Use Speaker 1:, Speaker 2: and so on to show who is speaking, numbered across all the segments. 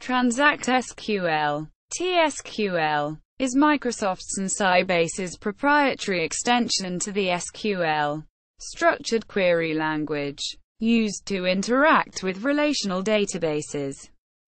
Speaker 1: Transact-SQL, T-SQL, is Microsoft's and Sybase's proprietary extension to the SQL, structured query language, used to interact with relational databases.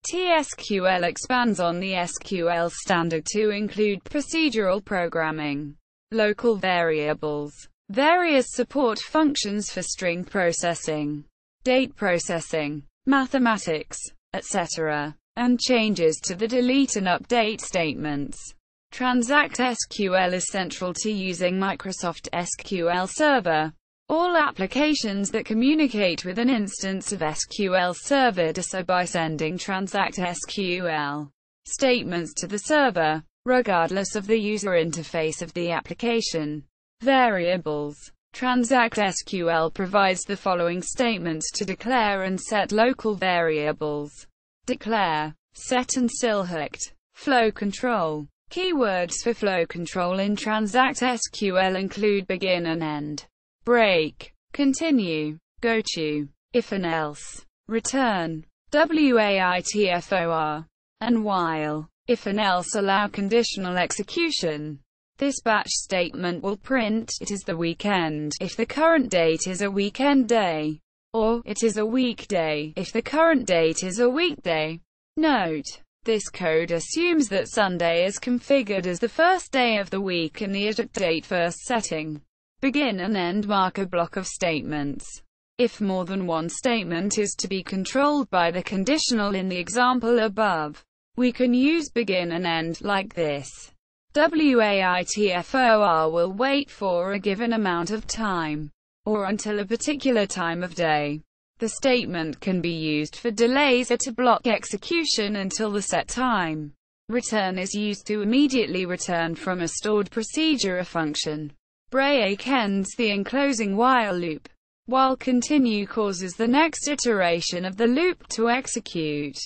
Speaker 1: T-SQL expands on the SQL standard to include procedural programming, local variables, various support functions for string processing, date processing, mathematics, etc., and changes to the delete and update statements. Transact-SQL is central to using Microsoft SQL Server. All applications that communicate with an instance of SQL Server do so by sending Transact-SQL statements to the server, regardless of the user interface of the application. Variables. Transact-SQL provides the following statements to declare and set local variables. Declare, set and select. Flow control. Keywords for flow control in Transact-SQL include begin and end, break, continue, go to, if and else, return, waitfor, and while. If and else allow conditional execution. This batch statement will print, it is the weekend, if the current date is a weekend day, or, it is a weekday, if the current date is a weekday. Note: this code assumes that Sunday is configured as the first day of the week and the date first setting. Begin and end mark a block of statements. If more than one statement is to be controlled by the conditional in the example above, we can use begin and end like this. Waitfor will wait for a given amount of time, or until a particular time of day. The statement can be used for delays or to block execution until the set time. Return is used to immediately return from a stored procedure or function. Break ends the enclosing while loop, while continue causes the next iteration of the loop to execute.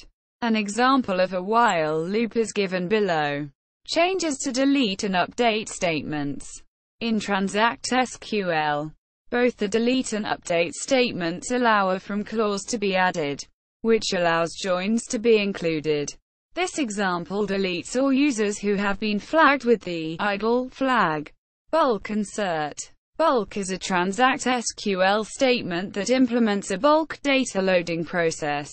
Speaker 1: An example of a while loop is given below. Changes to delete and update statements. In Transact-SQL, both the delete and update statements allow a from clause to be added, which allows joins to be included. This example deletes all users who have been flagged with the idle flag. Bulk insert. Bulk is a Transact-SQL statement that implements a bulk data loading process,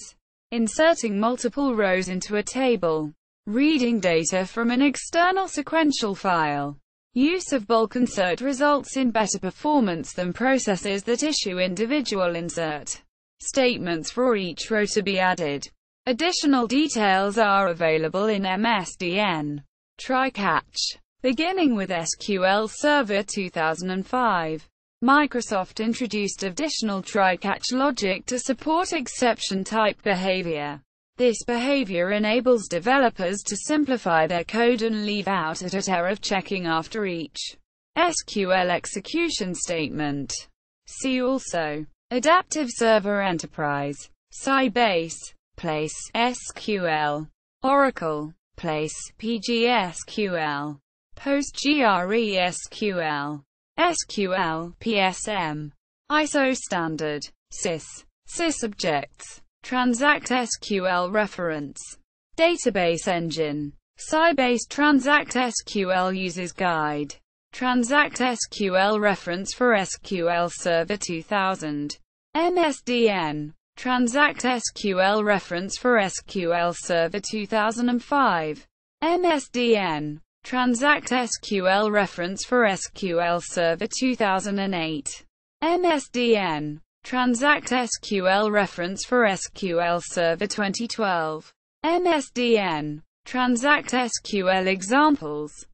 Speaker 1: inserting multiple rows into a table, reading data from an external sequential file. Use of bulk insert results in better performance than processes that issue individual insert statements for each row to be added. Additional details are available in MSDN. Try-catch. Beginning with SQL Server 2005, Microsoft introduced additional try-catch logic to support exception-type behavior. This behavior enables developers to simplify their code and leave out at error checking after each SQL execution statement. See also: Adaptive Server Enterprise, Sybase, Place, SQL, Oracle, Place, PGSQL, PostgreSQL, SQL, PSM, ISO Standard, Sys Objects. Transact-SQL Reference. Database Engine. Sybase Transact-SQL Users Guide. Transact-SQL Reference for SQL Server 2000. MSDN. Transact-SQL Reference for SQL Server 2005. MSDN. Transact-SQL Reference for SQL Server 2008. MSDN. Transact-SQL Reference for SQL Server 2012. MSDN. Transact-SQL Examples.